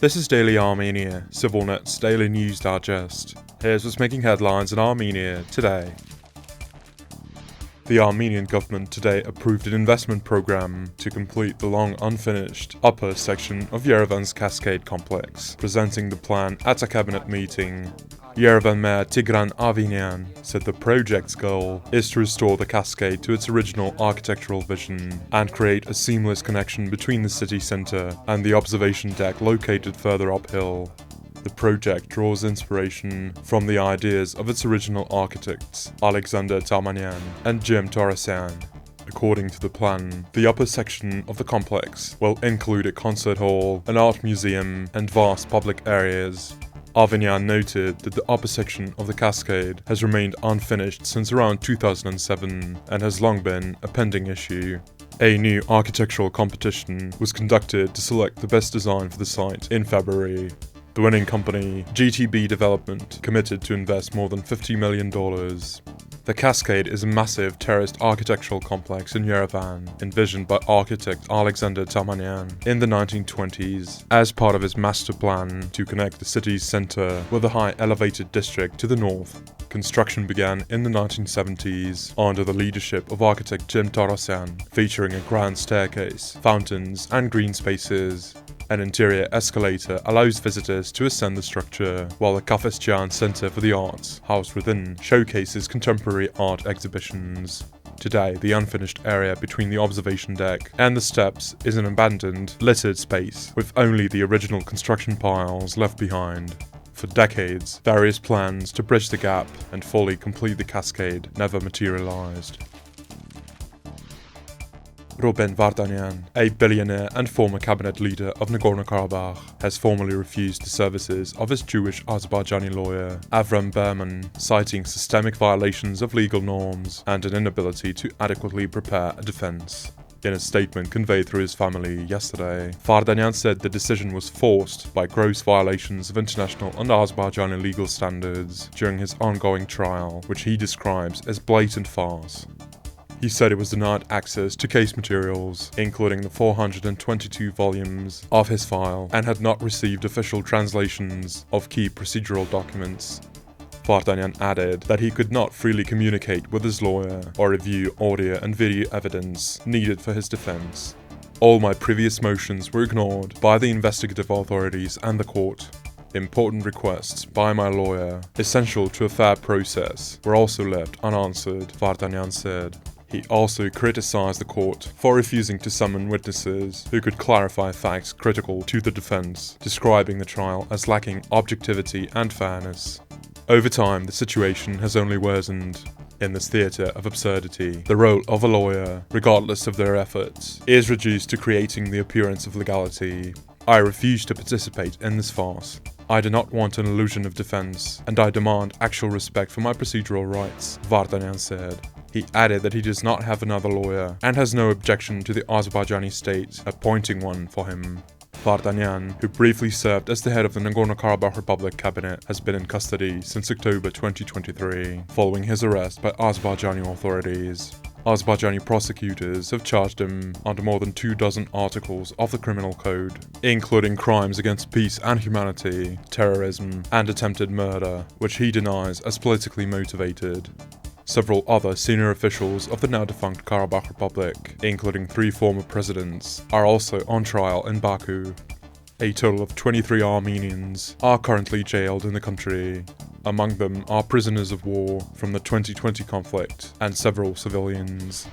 This is Daily Armenia, CivilNet's daily news digest. Here's what's making headlines in Armenia today. The Armenian government today approved an investment program to complete the long unfinished upper section of Yerevan's Cascade complex. Presenting the plan at a cabinet meeting, Yerevan Mayor Tigran Avinyan said the project's goal is to restore the cascade to its original architectural vision and create a seamless connection between the city centre and the observation deck located further uphill. The project draws inspiration from the ideas of its original architects, Alexander Tamanyan and Jim Torresyan. According to the plan, the upper section of the complex will include a concert hall, an art museum, and vast public areas. Avram noted that the upper section of the cascade has remained unfinished since around 2007 and has long been a pending issue. A new architectural competition was conducted to select the best design for the site in February. The winning company, GTB Development, committed to invest more than $50 million. The Cascade is a massive terraced architectural complex in Yerevan, envisioned by architect Alexander Tamanyan in the 1920s as part of his master plan to connect the city's centre with the high elevated district to the north. Construction began in the 1970s under the leadership of architect Jim Torresyan, featuring a grand staircase, fountains, and green spaces. An interior escalator allows visitors to ascend the structure, while the Kafesyan Center for the Arts, housed within, showcases contemporary art exhibitions. Today, the unfinished area between the observation deck and the steps is an abandoned, littered space, with only the original construction piles left behind. For decades, various plans to bridge the gap and fully complete the cascade never materialized. Ruben Vardanyan, a billionaire and former cabinet leader of Nagorno-Karabakh, has formally refused the services of his Jewish Azerbaijani lawyer, Avram Berman, citing systemic violations of legal norms and an inability to adequately prepare a defense. In a statement conveyed through his family yesterday, Vardanyan said the decision was forced by gross violations of international and Azerbaijani legal standards during his ongoing trial, which he describes as blatant farce. He said it was denied access to case materials, including the 422 volumes of his file, and had not received official translations of key procedural documents. Vardanyan added that he could not freely communicate with his lawyer or review audio and video evidence needed for his defense. All my previous motions were ignored by the investigative authorities and the court. Important requests by my lawyer, essential to a fair process, were also left unanswered, Vardanyan said. He also criticized the court for refusing to summon witnesses who could clarify facts critical to the defense, describing the trial as lacking objectivity and fairness. Over time, the situation has only worsened. In this theatre of absurdity, the role of a lawyer, regardless of their efforts, is reduced to creating the appearance of legality. I refuse to participate in this farce. I do not want an illusion of defense, and I demand actual respect for my procedural rights, Vardanyan said. He added that he does not have another lawyer and has no objection to the Azerbaijani state appointing one for him. Vardanyan, who briefly served as the head of the Nagorno-Karabakh Republic cabinet, has been in custody since October 2023, following his arrest by Azerbaijani authorities. Azerbaijani prosecutors have charged him under more than 24 articles of the criminal code, including crimes against peace and humanity, terrorism, and attempted murder, which he denies as politically motivated. Several other senior officials of the now-defunct Karabakh Republic, including 3 former presidents, are also on trial in Baku. A total of 23 Armenians are currently jailed in the country. Among them are prisoners of war from the 2020 conflict and several civilians.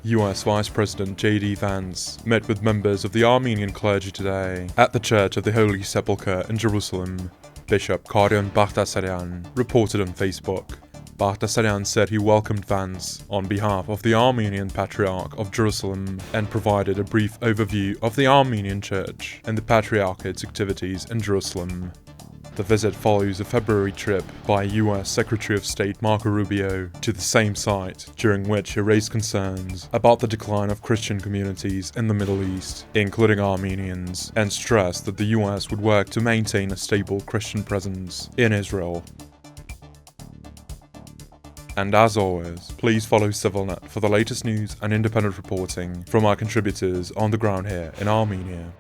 US Vice President JD Vance met with members of the Armenian clergy today at the Church of the Holy Sepulchre in Jerusalem. Bishop Karyon Baghtasaryan reported on Facebook. Baghtasaryan said he welcomed Vance on behalf of the Armenian Patriarch of Jerusalem and provided a brief overview of the Armenian Church and the Patriarchate's activities in Jerusalem. The visit follows a February trip by US Secretary of State Marco Rubio to the same site, during which he raised concerns about the decline of Christian communities in the Middle East, including Armenians, and stressed that the US would work to maintain a stable Christian presence in Israel. And as always, please follow CivilNet for the latest news and independent reporting from our contributors on the ground here in Armenia.